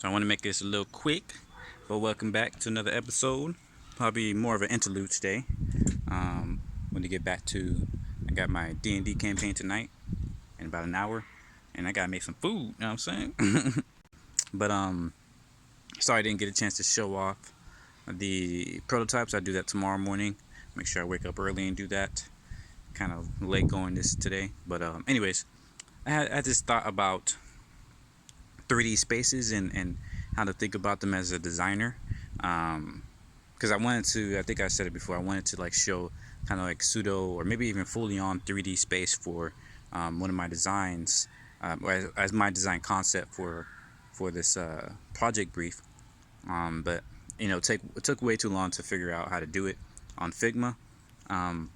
So I want to make this a little quick, but welcome back to another episode. Probably more of an interlude today. When to get back to, I got my D&D campaign tonight in about an hour, and I gotta make some food. You know what I'm saying? but sorry I didn't get a chance to show off the prototypes. I'll do that tomorrow morning. Make sure I wake up early and do that. Kind of late going this today, but anyways, I had this thought about 3D spaces and how to think about them as a designer. Because I wanted to, I think I said it before, I wanted to like show kind of like pseudo or maybe even fully on 3D space for one of my designs, or as my design concept for this project brief. But it took way too long to figure out how to do it on Figma. Um,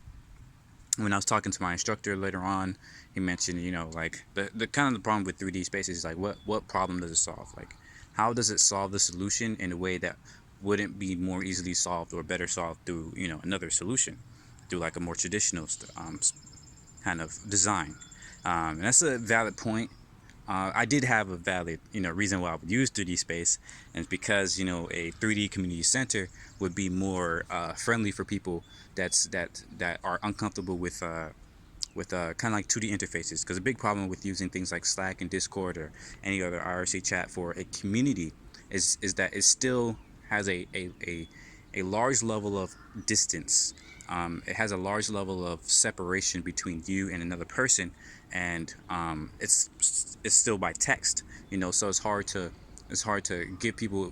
when I was talking to my instructor later on, he mentioned, like the kind of the problem with 3D spaces is like what problem does it solve? Like how does it solve the solution in a way that wouldn't be more easily solved or better solved through, another solution, through like a more traditional kind of design. And that's a valid point. I did have a valid, reason why I would use 3D space, and it's because a 3D community center would be more friendly for people that are uncomfortable with kind of like 2D interfaces. Because a big problem with using things like Slack and Discord or any other IRC chat for a community is that it still has a large level of distance. It has a large level of separation between you and another person, and it's still by text, so it's hard to get people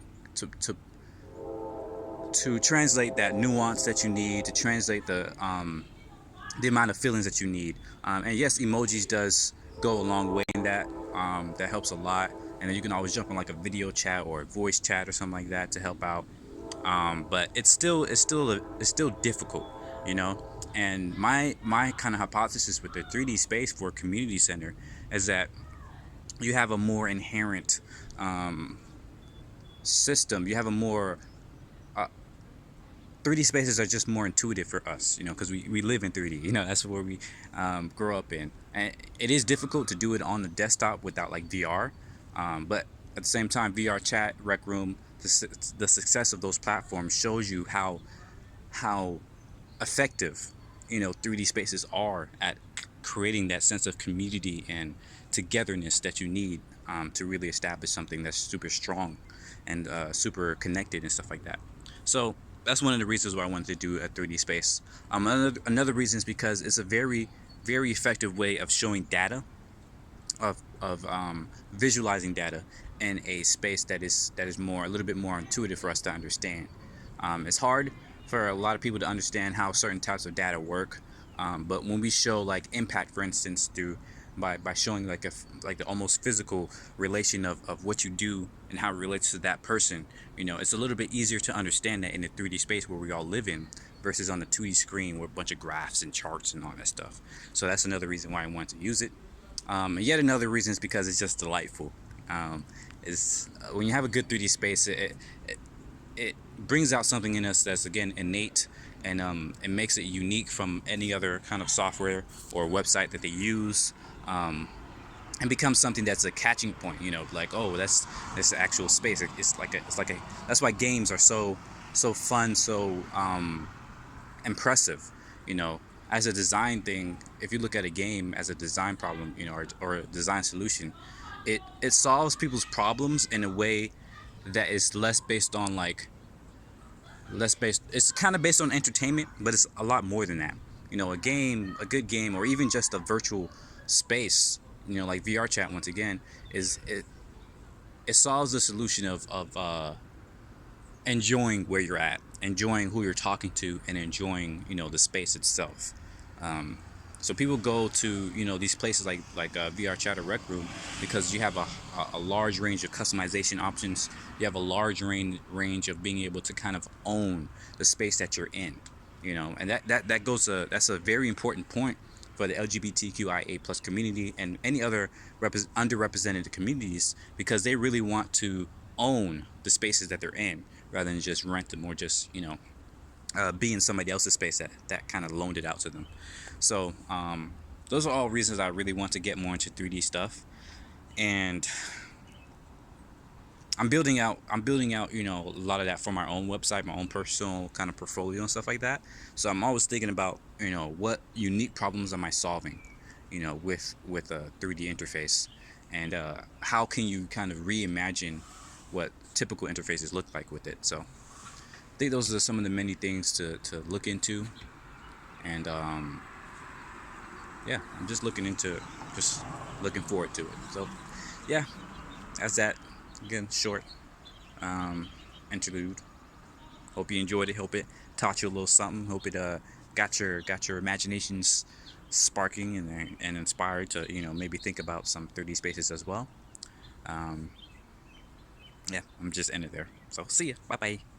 to translate that nuance that you need, to translate the amount of feelings that you need. And yes, emojis does go a long way in that. That helps a lot. And then you can always jump on like a video chat or a voice chat or something like that to help out. But it's still difficult, you know. And my kind of hypothesis with the 3D space for a community center is that you have a more inherent system. You have a more 3D spaces are just more intuitive for us, because we live in 3D. That's where we grow up in. And it is difficult to do it on the desktop without like VR. But at the same time, VR chat, Rec Room, the success of those platforms shows you how effective 3D spaces are at creating that sense of community and togetherness that you need to really establish something that's super strong and super connected and stuff like that. So that's one of the reasons why I wanted to do a 3D space. Another reason is because it's a very, very effective way of showing data, of visualizing data in a space that is more a little bit more intuitive for us to understand. It's hard for a lot of people to understand how certain types of data work, but when we show like impact, for instance, through by showing like the almost physical relation of what you do and how it relates to that person, it's a little bit easier to understand that in the 3D space where we all live in versus on the 2D screen with a bunch of graphs and charts and all that stuff. So that's another reason why I wanted to use it. And yet another reason is because it's just delightful. Is when you have a good 3D space, it brings out something in us that's again innate, and it makes it unique from any other kind of software or website that they use, and becomes something that's a catching point. Like, oh, that's actual space. It's like a that's why games are so fun, so impressive. As a design thing, if you look at a game as a design problem, or a design solution, it solves people's problems in a way that is less based on like less based it's kind of based on entertainment, but it's a lot more than that. A good game, or even just a virtual space, like VR chat once again, is it solves the solution of enjoying where you're at, enjoying who you're talking to, and enjoying the space itself. So people go to these places like VR Chat or Rec Room because you have a large range of customization options. You have a large range of being able to kind of own the space that you're in. And that goes that's a very important point for the LGBTQIA plus community and any other underrepresented communities, because they really want to own the spaces that they're in rather than just rent them or just be in somebody else's space that kind of loaned it out to them. So those are all reasons I really want to get more into 3D stuff. And I'm building out, a lot of that for my own website, my own personal kind of portfolio and stuff like that. So I'm always thinking about, what unique problems am I solving, with a 3D interface, and how can you kind of reimagine what typical interfaces look like with it. So I think those are some of the many things to look into, and yeah, I'm just looking forward to it. So yeah, that's that. Again, short um, interlude. Hope you enjoyed it. Hope it taught you a little something. Hope it got your imaginations sparking and inspired to maybe think about some 3D spaces as well. Um, yeah, I'm just ending there. So see ya. Bye bye.